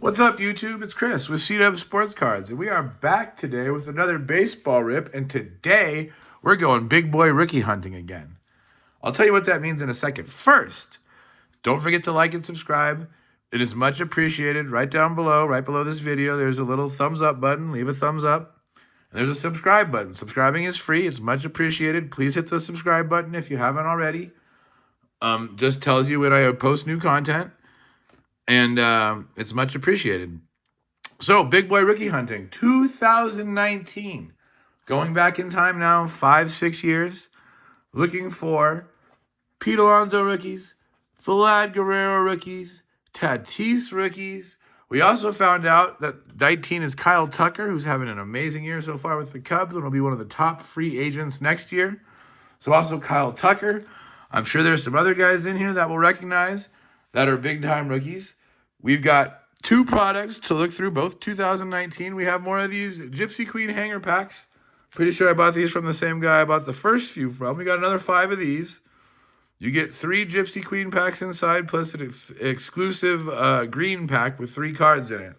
What's up, YouTube? It's Chris with C-Dub Sports Cards, and we are back today with another baseball rip, and today we're going big boy rookie hunting again. I'll tell you what that means in a second. First, don't forget to like and subscribe. It is much appreciated. Right down below, right below this video, there's a little thumbs up button. Leave a thumbs up. And there's a subscribe button. Subscribing is free. It's much appreciated. Please hit the subscribe button if you haven't already. Just tells you when I post new content. And it's much appreciated. So, big boy rookie hunting, 2019. Going back in time now, 5-6 years. Looking for Pete Alonso rookies, Vlad Guerrero rookies, Tatis rookies. We also found out that 19 is Kyle Tucker, who's having an amazing year so far with the Cubs and will be one of the top free agents next year. So also Kyle Tucker. I'm sure there's some other guys in here that we'll recognize that are big-time rookies. We've got two products to look through, both 2019. We have more of these Gypsy Queen hanger packs. Pretty sure I bought these from the same guy I bought the first few from. We got another 5 of these. You get 3 Gypsy Queen packs inside, plus an exclusive green pack with 3 cards in it.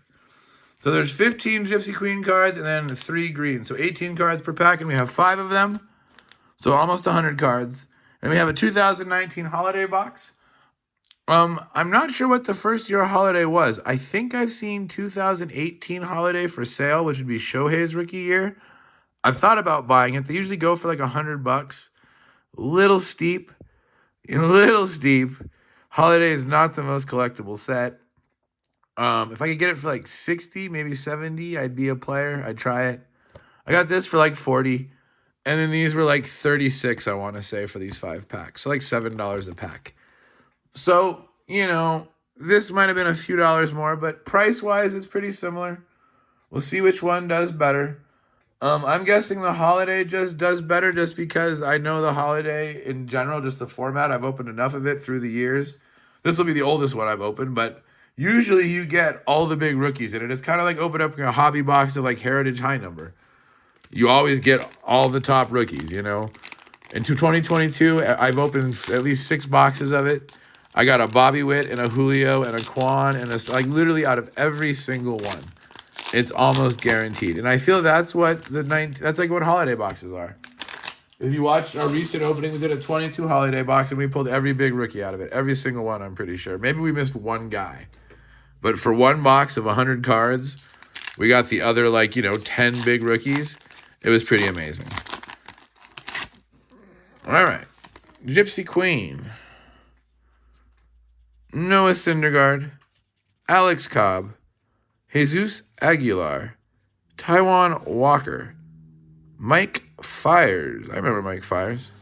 So there's 15 Gypsy Queen cards and then 3 green. So 18 cards per pack, and we have 5 of them. So almost 100 cards. And we have a 2019 holiday box. I'm not sure what the first year holiday was. I think I've seen 2018 holiday for sale, which would be Shohei's rookie year. I've thought about buying it. They usually go for like $100. Little steep. Holiday is not the most collectible set. If I could get it for like 60, maybe 70, I'd be a player. I'd try it. I got this for like 40. And then these were like 36, I want to say, for these 5 packs. So like $7 a pack. So, this might have been a few dollars more, but price-wise, it's pretty similar. We'll see which one does better. I'm guessing the holiday just does better just because I know the holiday in general, just the format. I've opened enough of it through the years. This will be the oldest one I've opened, but usually you get all the big rookies in it. It's kind of like opening up a hobby box of like Heritage High Number. You always get all the top rookies, Into 2022, I've opened at least 6 boxes of it. I got a Bobby Witt and a Julio and a Quan and literally out of every single one. It's almost guaranteed. And I feel that's what that's like what holiday boxes are. If you watched our recent opening, we did a 22 holiday box and we pulled every big rookie out of it. Every single one, I'm pretty sure. Maybe we missed one guy. But for one box of 100 cards, we got the other 10 big rookies. It was pretty amazing. All right. Gypsy Queen. Noah Syndergaard, Alex Cobb, Jesus Aguilar, Taijuan Walker, Mike Fiers. I remember Mike Fiers.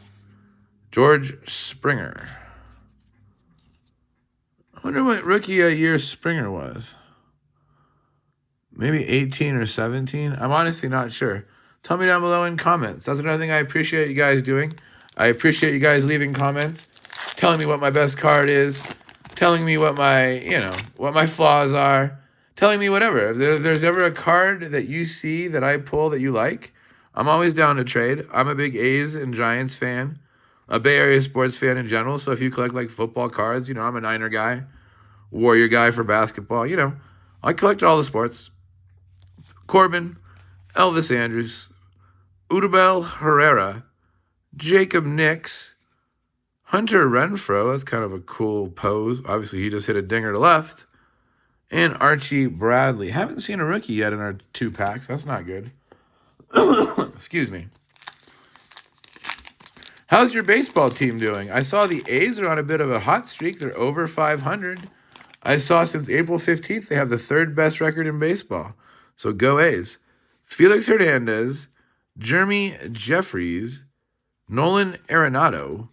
George Springer. I wonder what rookie year Springer was. Maybe 18 or 17? I'm honestly not sure. Tell me down below in comments. That's another thing I appreciate you guys doing. I appreciate you guys leaving comments, telling me what my best card is, telling me what my flaws are, telling me whatever. If there's ever a card that you see that I pull that you like, I'm always down to trade. I'm a big A's and Giants fan, a Bay Area sports fan in general. So if you collect like football cards, I'm a Niner guy, Warrior guy for basketball. I collect all the sports. Corbin, Elvis Andrus, Udabel Herrera, Jacob Nix, Hunter Renfroe, that's kind of a cool pose. Obviously, he just hit a dinger to left. And Archie Bradley. Haven't seen a rookie yet in our 2 packs. That's not good. Excuse me. How's your baseball team doing? I saw the A's are on a bit of a hot streak. They're over 500. I saw since April 15th, they have the 3rd best record in baseball. So go A's. Felix Hernandez, Jeremy Jeffries, Nolan Arenado,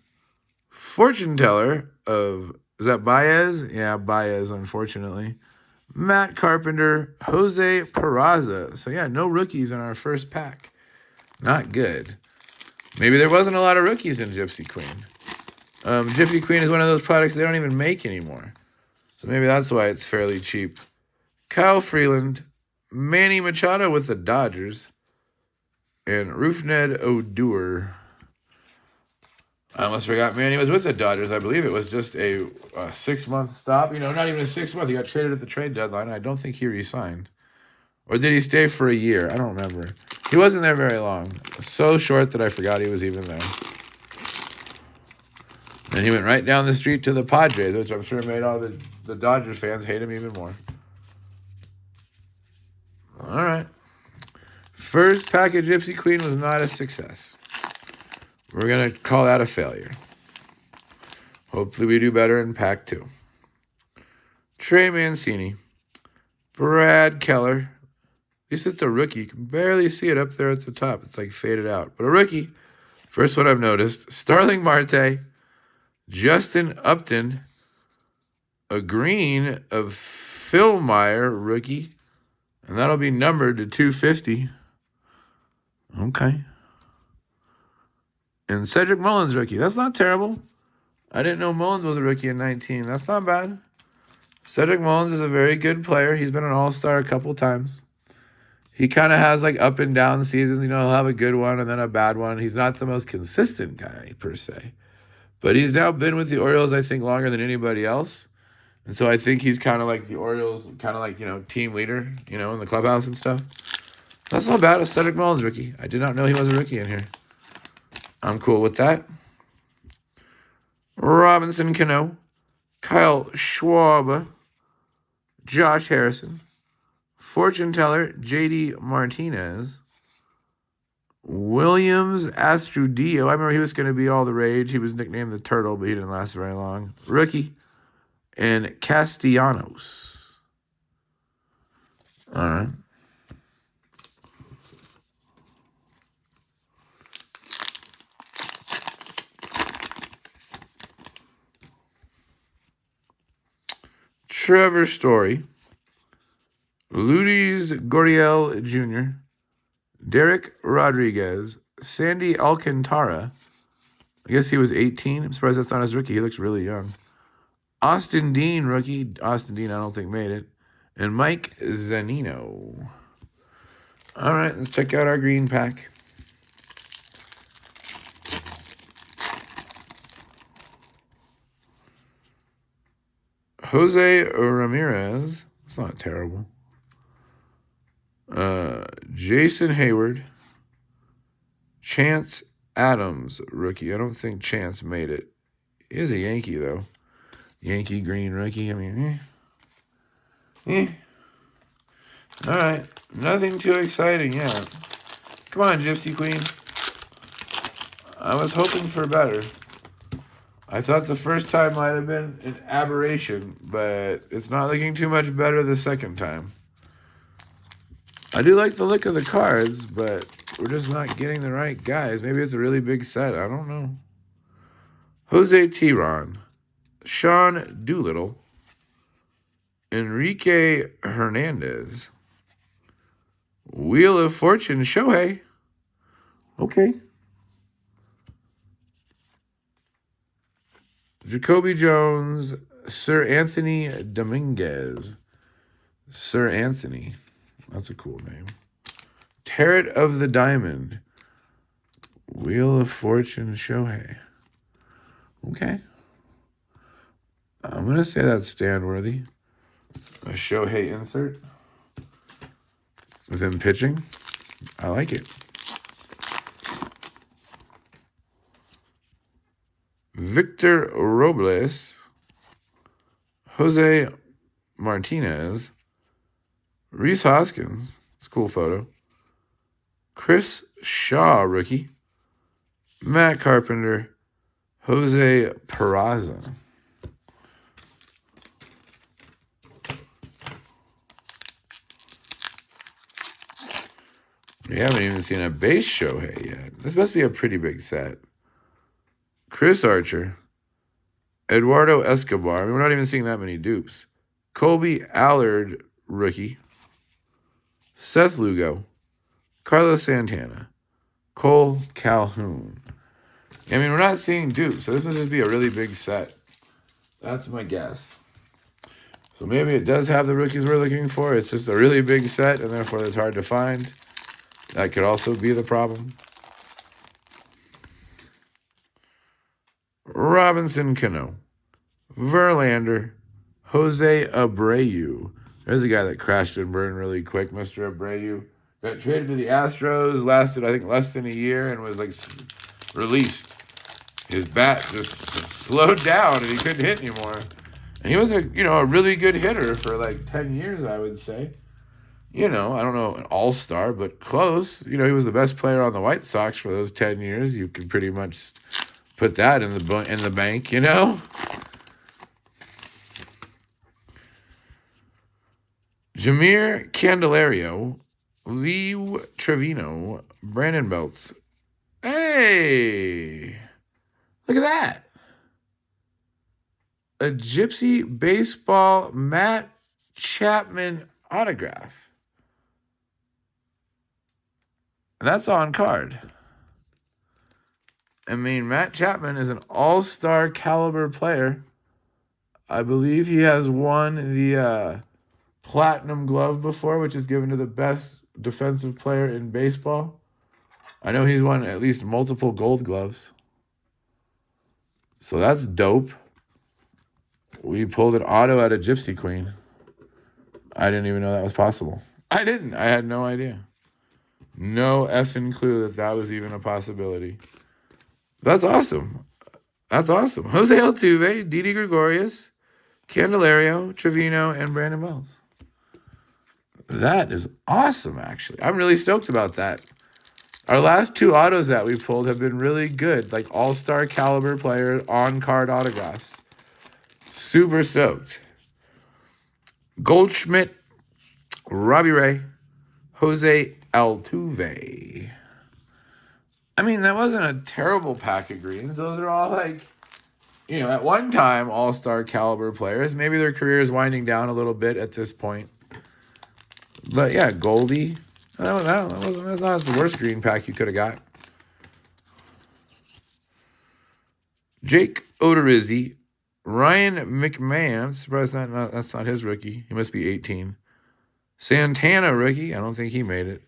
fortune teller of, is that Baez? Yeah, Baez, unfortunately. Matt Carpenter, Jose Peraza. So yeah, no rookies in our first pack. Not good. Maybe there wasn't a lot of rookies in Gypsy Queen. Gypsy Queen is one of those products they don't even make anymore. So maybe that's why it's fairly cheap. Kyle Freeland, Manny Machado with the Dodgers, and Rougned Odor. I almost forgot Manny was with the Dodgers. I believe it was just a 6-month stop. You know, not even a 6-month. He got traded at the trade deadline. I don't think he re-signed. Or did he stay for a year? I don't remember. He wasn't there very long. So short that I forgot he was even there. And he went right down the street to the Padres, which I'm sure made all the Dodgers fans hate him even more. All right. First pack of Gypsy Queen was not a success. We're going to call that a failure. Hopefully we do better in pack 2. Trey Mancini. Brad Keller. At least it's a rookie. You can barely see it up there at the top. It's like faded out. But a rookie. First one I've noticed. Starling Marte. Justin Upton. A green of Phil Meyer, rookie. And that'll be numbered to 250. Okay. And Cedric Mullins, rookie. That's not terrible. I didn't know Mullins was a rookie in 19. That's not bad. Cedric Mullins is a very good player. He's been an all-star a couple times. He kind of has like up and down seasons. You know, he'll have a good one and then a bad one. He's not the most consistent guy per se. But he's now been with the Orioles, I think, longer than anybody else. And so I think he's kind of like the Orioles, kind of like, you know, team leader, you know, in the clubhouse and stuff. That's not bad. A Cedric Mullins rookie. I did not know he was a rookie in here. I'm cool with that. Robinson Cano, Kyle Schwab, Josh Harrison, fortune teller J.D. Martinez, Williams Astudillo. I remember he was going to be all the rage. He was nicknamed the Turtle, but he didn't last very long. Rookie. And Castellanos. All right. Trevor Story, Luis Gurriel Jr., Derek Rodriguez, Sandy Alcantara. I guess he was 18. I'm surprised that's not his rookie. He looks really young. Austin Dean, rookie. Austin Dean, I don't think made it. And Mike Zanino. All right, let's check out our green pack. Jose Ramirez. It's not terrible. Jason Hayward. Chance Adams, rookie. I don't think Chance made it. He is a Yankee, though. Yankee green rookie. I mean, All right. Nothing too exciting yet. Come on, Gypsy Queen. I was hoping for better. I thought the first time might have been an aberration, but it's not looking too much better the second time. I do like the look of the cards, but we're just not getting the right guys. Maybe it's a really big set. I don't know. Jose Tiron, Sean Doolittle, Enrique Hernandez, Wheel of Fortune Shohei. Okay. Jacoby Jones, Sir Anthony Dominguez. Sir Anthony. That's a cool name. Tarot of the Diamond. Wheel of Fortune Shohei. Okay. I'm going to say that's stand-worthy. A Shohei insert. With him pitching. I like it. Victor Robles, Jose Martinez, Reese Hoskins, it's a cool photo, Chris Shaw, rookie, Matt Carpenter, Jose Peraza. We haven't even seen a base Shohei yet. This must be a pretty big set. Chris Archer, Eduardo Escobar. I mean, we're not even seeing that many dupes. Colby Allard, rookie. Seth Lugo, Carlos Santana, Cole Calhoun. I mean, we're not seeing dupes, so this must just be a really big set. That's my guess. So maybe it does have the rookies we're looking for. It's just a really big set, and therefore it's hard to find. That could also be the problem. Robinson Cano, Verlander, Jose Abreu. There's a guy that crashed and burned really quick, Mr. Abreu. Got traded to the Astros, lasted, I think, less than a year, and was, like, released. His bat just slowed down, and he couldn't hit anymore. And he was, a really good hitter for, like, 10 years, I would say. I don't know, an all-star, but close. He was the best player on the White Sox for those 10 years. You could pretty much put that in the bank, Jameer Candelario, Lee Trevino, Brandon Belts. Hey! Look at that. A Gypsy Baseball Matt Chapman autograph. That's on card. I mean, Matt Chapman is an all-star caliber player. I believe he has won the Platinum Glove before, which is given to the best defensive player in baseball. I know he's won at least multiple Gold Gloves. So that's dope. We pulled an auto out of Gypsy Queen. I didn't even know that was possible. I didn't. I had no idea. No effing clue that was even a possibility. That's awesome. That's awesome. Jose Altuve, Didi Gregorius, Candelario, Trevino, and Brandon Wells. That is awesome, actually. I'm really stoked about that. Our last two autos that we pulled have been really good, like all-star caliber player on-card autographs. Super stoked. Goldschmidt, Robbie Ray, Jose Altuve. I mean, that wasn't a terrible pack of greens. Those are all at one time all-star caliber players. Maybe their career is winding down a little bit at this point. But yeah, Goldie. That's not the worst green pack you could have got. Jake Odorizzi, Ryan McMahon. Surprised that's not his rookie. He must be 18. Santana rookie. I don't think he made it.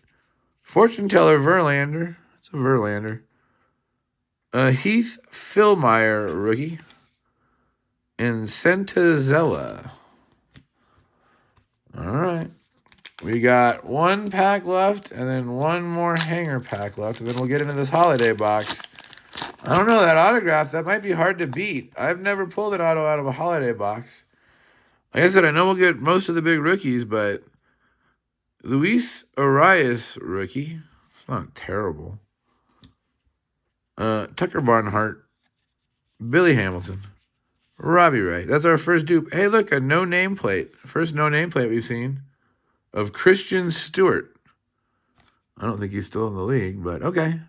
Fortune teller Verlander. It's a Verlander. Heath Philmeyer rookie. And Sentazella. All right. We got one pack left and then one more hanger pack left. And then we'll get into this holiday box. I don't know, that autograph, that might be hard to beat. I've never pulled an auto out of a holiday box. Like I said, I know we'll get most of the big rookies, but Luis Arias rookie. It's not terrible. Tucker Barnhart. Billy Hamilton. Robbie Ray. That's our first dupe. Hey, look, a no nameplate. First no nameplate we've seen of Christian Stewart. I don't think he's still in the league, but okay.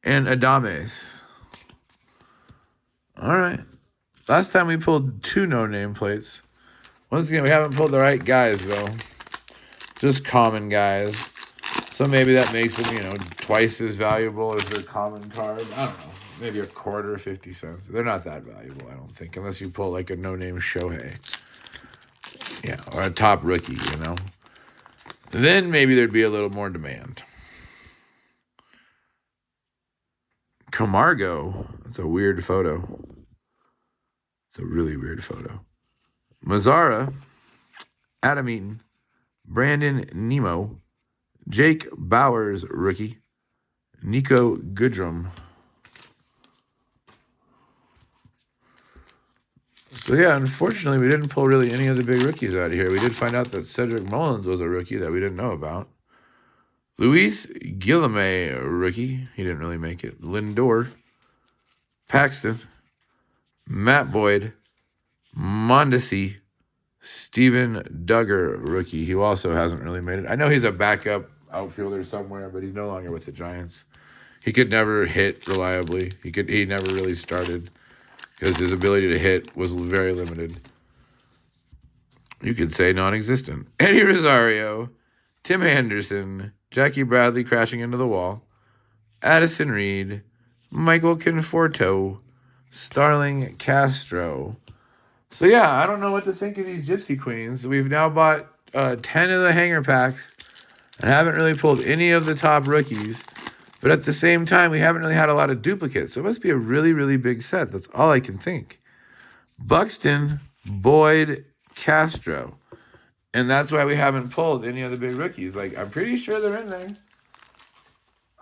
And Adames. All right. Last time we pulled two no nameplates. Once again, we haven't pulled the right guys, though. Just common guys. So maybe that makes them, twice as valuable as their common card. I don't know. Maybe a quarter, 50 cents. They're not that valuable, I don't think, unless you pull like a no-name Shohei. Yeah, or a top rookie, Then maybe there'd be a little more demand. Camargo. That's a weird photo. It's a really weird photo. Mazzara. Adam Eaton. Brandon Nemo. Jake Bowers, rookie. Nico Goodrum. So, yeah, unfortunately, we didn't pull really any of the big rookies out of here. We did find out that Cedric Mullins was a rookie that we didn't know about. Luis Guillaume, rookie. He didn't really make it. Lindor. Paxton. Matt Boyd. Mondesi. Steven Duggar, rookie. He also hasn't really made it. I know he's a backup outfielder somewhere, but he's no longer with the Giants. He could never hit reliably. He never really started because his ability to hit was very limited. You could say non-existent. Eddie Rosario, Tim Anderson, Jackie Bradley crashing into the wall, Addison Reed, Michael Conforto, Starling Castro. So, yeah, I don't know what to think of these Gypsy Queens. We've now bought 10 of the hanger packs and haven't really pulled any of the top rookies. But at the same time, we haven't really had a lot of duplicates. So it must be a really, really big set. That's all I can think. Buxton, Boyd, Castro. And that's why we haven't pulled any of the big rookies. Like, I'm pretty sure they're in there.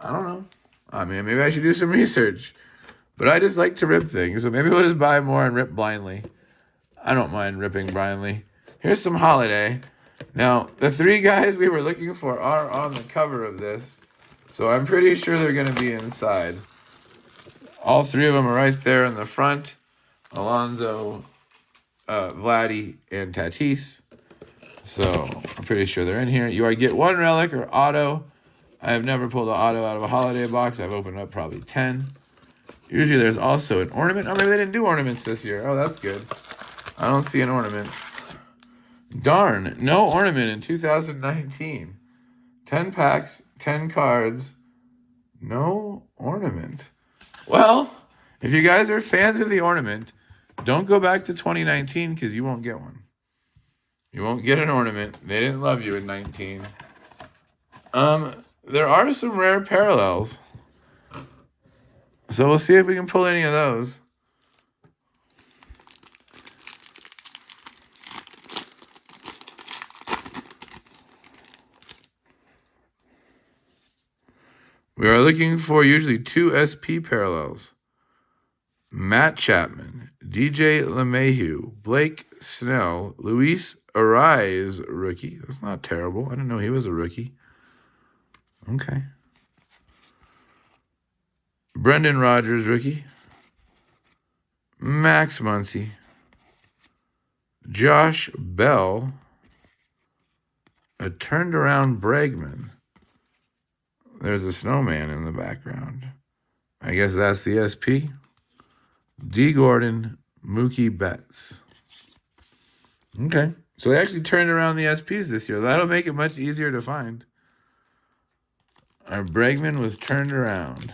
I don't know. I mean, maybe I should do some research. But I just like to rip things. So maybe we'll just buy more and rip blindly. I don't mind ripping blindly. Here's some Holiday. Now, the 3 guys we were looking for are on the cover of this. So I'm pretty sure they're going to be inside. All 3 of them are right there in the front. Alonso, Vladdy, and Tatis. So I'm pretty sure they're in here. You get 1 relic or auto. I have never pulled an auto out of a holiday box. I've opened up probably 10. Usually there's also an ornament. Oh, maybe they didn't do ornaments this year. Oh, that's good. I don't see an ornament. Darn, no ornament in 2019. 10 packs, 10 cards, no ornament. Well, if you guys are fans of the ornament, don't go back to 2019 because you won't get one. You won't get an ornament. They didn't love you in 19. There are some rare parallels. So we'll see if we can pull any of those. We are looking for usually 2 SP parallels. Matt Chapman, DJ LeMahieu, Blake Snell, Luis Ariz, rookie. That's not terrible. I didn't know he was a rookie. Okay. Brendan Rodgers, rookie. Max Muncy. Josh Bell. A turned around Bregman. There's a snowman in the background. I guess that's the SP. D. Gordon, Mookie Betts. Okay. So they actually turned around the SPs this year. That'll make it much easier to find. Our Bregman was turned around.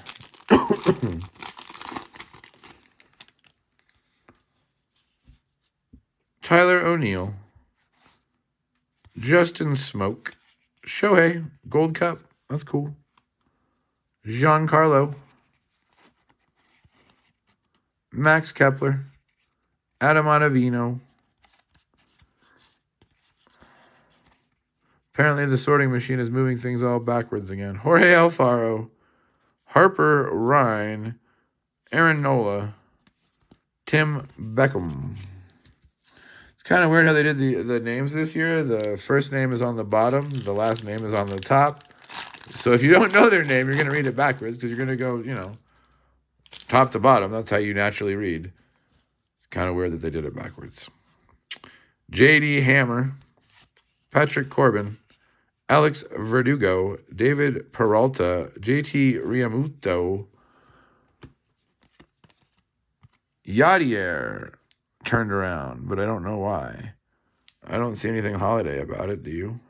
Tyler O'Neill. Justin Smoke. Shohei. Gold Cup. That's cool. Giancarlo. Max Kepler. Adam Ottavino. Apparently the sorting machine is moving things all backwards again. Jorge Alfaro. Harper Ryan. Aaron Nola. Tim Beckham. It's kind of weird how they did the names this year. The first name is on the bottom. The last name is on the top. So if you don't know their name, you're going to read it backwards because you're going to go, top to bottom. That's how you naturally read. It's kind of weird that they did it backwards. J.D. Hammer. Patrick Corbin. Alex Verdugo. David Peralta. J.T. Riamuto. Yadier turned around, but I don't know why. I don't see anything holiday about it, do you?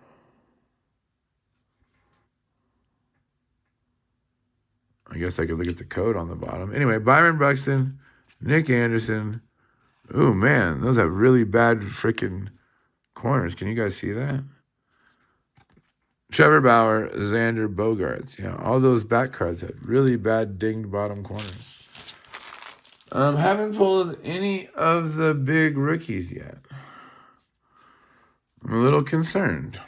I guess I could look at the code on the bottom. Anyway, Byron Buxton, Nick Anderson. Oh, man, those have really bad freaking corners. Can you guys see that? Trevor Bauer, Xander Bogaerts. Yeah, all those back cards had really bad dinged bottom corners. Haven't pulled any of the big rookies yet. I'm a little concerned.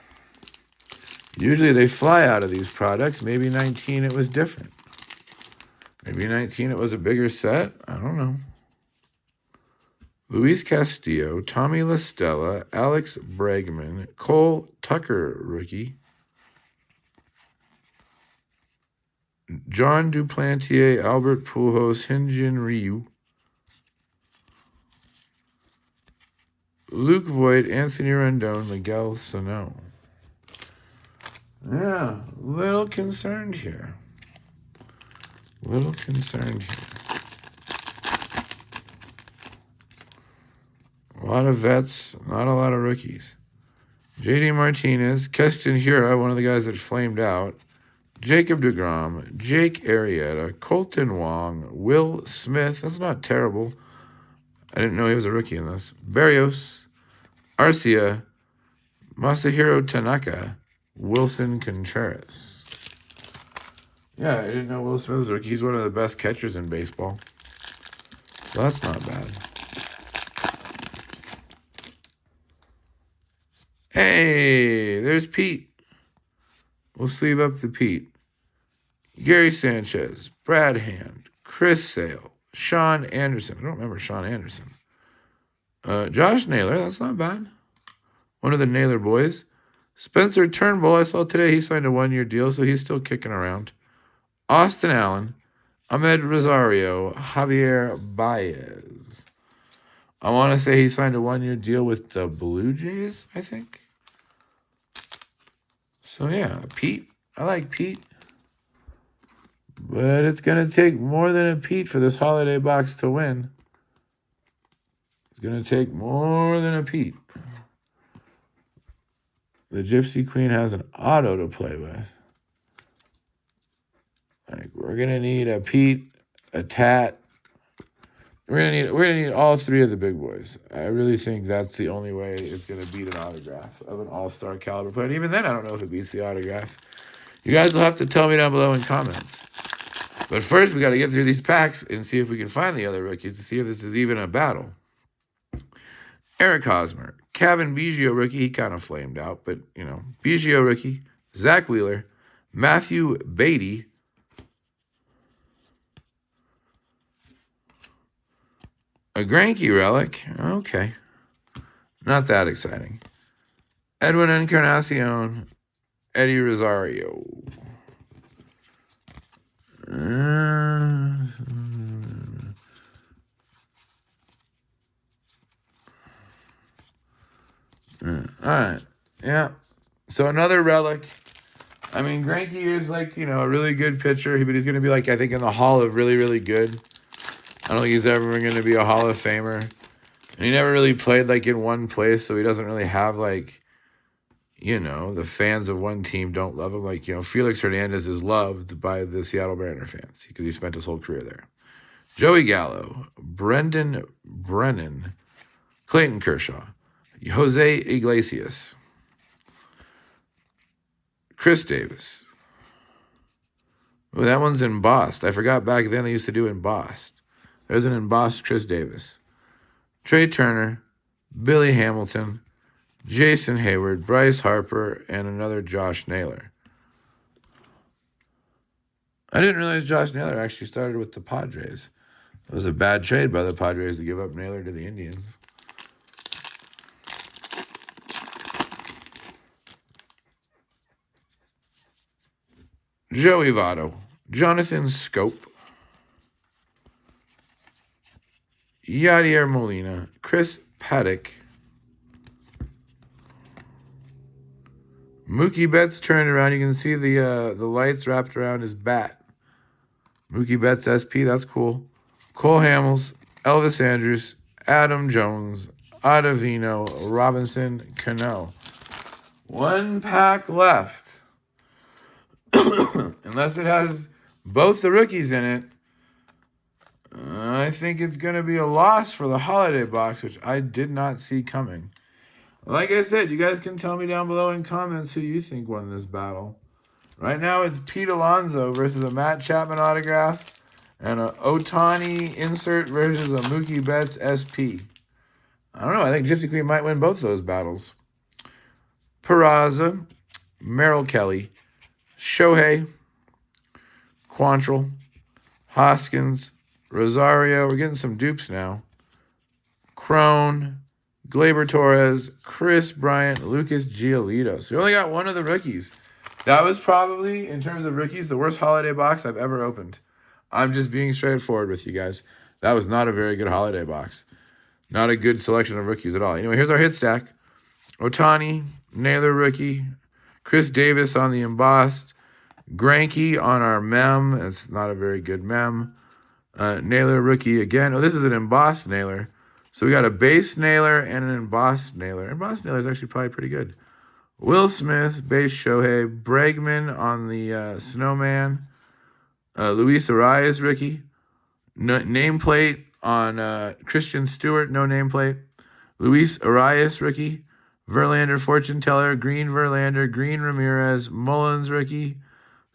Usually they fly out of these products. Maybe 19 it was different. Maybe 19 it was a bigger set. I don't know. Luis Castillo, Tommy La Stella, Alex Bregman, Cole Tucker, rookie. John Duplantier, Albert Pujols, Hyun-Jin Ryu. Luke Voigt, Anthony Rendon, Miguel Sano. Yeah, little concerned here. Little concerned here. A lot of vets, not a lot of rookies. J.D. Martinez, Keston Hiura, one of the guys that flamed out. Jacob deGrom, Jake Arrieta, Colton Wong, Will Smith. That's not terrible. I didn't know he was a rookie in this. Barrios, Arcia, Masahiro Tanaka, Wilson Contreras. Yeah, I didn't know Will Smith was a rookie. He's one of the best catchers in baseball. So that's not bad. Hey, there's Pete. We'll sleeve up the Pete. Gary Sanchez, Brad Hand, Chris Sale, Sean Anderson. I don't remember Sean Anderson. Josh Naylor, that's not bad. One of the Naylor boys. Spencer Turnbull, I saw today he signed a 1-year deal, so he's still kicking around. Austin Allen, Ahmed Rosario, Javier Baez. I want to say he signed a 1-year deal with the Blue Jays, I think. So, yeah, Pete. I like Pete. But it's going to take more than a Pete for this holiday box to win. It's going to take more than a Pete. The Gypsy Queen has an auto to play with. Like, we're going to need a Pete, a Tat. We're gonna need all three of the big boys. I really think that's the only way it's gonna beat an autograph of an all-star caliber player. And even then, I don't know if it beats the autograph. You guys will have to tell me down below in comments. But first, we got to get through these packs and see if we can find the other rookies to see if this is even a battle. Eric Hosmer, Kevin Biggio rookie. He kind of flamed out, but Biggio rookie. Zach Wheeler, Matthew Beatty. A Greinke relic. Okay. Not that exciting. Edwin Encarnacion. Eddie Rosario. All right. Yeah. So another relic. I mean, Greinke is like, a really good pitcher, but he's going to be like, I think, in the Hall of really, really good. I don't think he's ever going to be a Hall of Famer. And he never really played like in one place, so he doesn't really have like, the fans of one team don't love him. Like, Felix Hernandez is loved by the Seattle Mariners fans because he spent his whole career there. Joey Gallo, Brendan Brennan, Clayton Kershaw, Jose Iglesias, Chris Davis. Oh, that one's embossed. I forgot back then they used to do embossed. There's an embossed Chris Davis. Trey Turner, Billy Hamilton, Jason Hayward, Bryce Harper, and another Josh Naylor. I didn't realize Josh Naylor actually started with the Padres. It was a bad trade by the Padres to give up Naylor to the Indians. Joey Votto, Jonathan Scope, Yadier Molina, Chris Paddock, Mookie Betts turned around. You can see the lights wrapped around his bat. Mookie Betts SP, that's cool. Cole Hamels, Elvis Andrus, Adam Jones, Ottavino, Robinson, Cano. One pack left. Unless it has both the rookies in it, I think it's going to be a loss for the holiday box, which I did not see coming. Like I said, you guys can tell me down below in comments who you think won this battle. Right now it's Pete Alonso versus a Matt Chapman autograph and an Ohtani insert versus a Mookie Betts SP. I don't know. I think Gypsy Queen might win both those battles. Peraza, Merrill Kelly, Shohei, Quantrill, Hoskins, Rosario. We're getting some dupes now. Crone, Gleyber Torres, Chris Bryant, Lucas Giolito. So we only got one of the rookies. That was probably, in terms of rookies, the worst holiday box I've ever opened. I'm just being straightforward with you guys. That was not a very good holiday box. Not a good selection of rookies at all. Anyway, here's our hit stack. Ohtani, Naylor rookie, Chris Davis on the embossed, Greinke on our mem. It's not a very good mem. Naylor rookie again. Oh, this is an embossed Naylor. So we got a base Naylor and an embossed Naylor. Embossed Naylor is actually probably pretty good. Will Smith, base Shohei. Bregman on the Snowman. Luis Arias rookie. Nameplate on Christian Stewart, no nameplate. Luis Arias rookie. Verlander fortune teller. Green Verlander. Green Ramirez. Mullins rookie.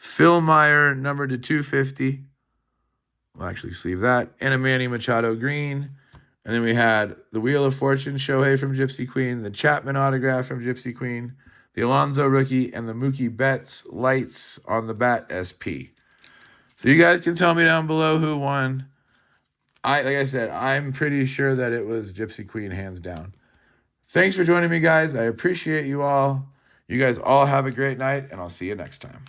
Phil Meyer, numbered to 250. We'll actually sleeve that. And a Manny Machado green. And then we had the Wheel of Fortune Shohei from Gypsy Queen, the Chapman autograph from Gypsy Queen, the Alonso rookie, and the Mookie Betts lights on the bat SP. So you guys can tell me down below who won. Like I said, I'm pretty sure that it was Gypsy Queen, hands down. Thanks for joining me, guys. I appreciate you all. You guys all have a great night, and I'll see you next time.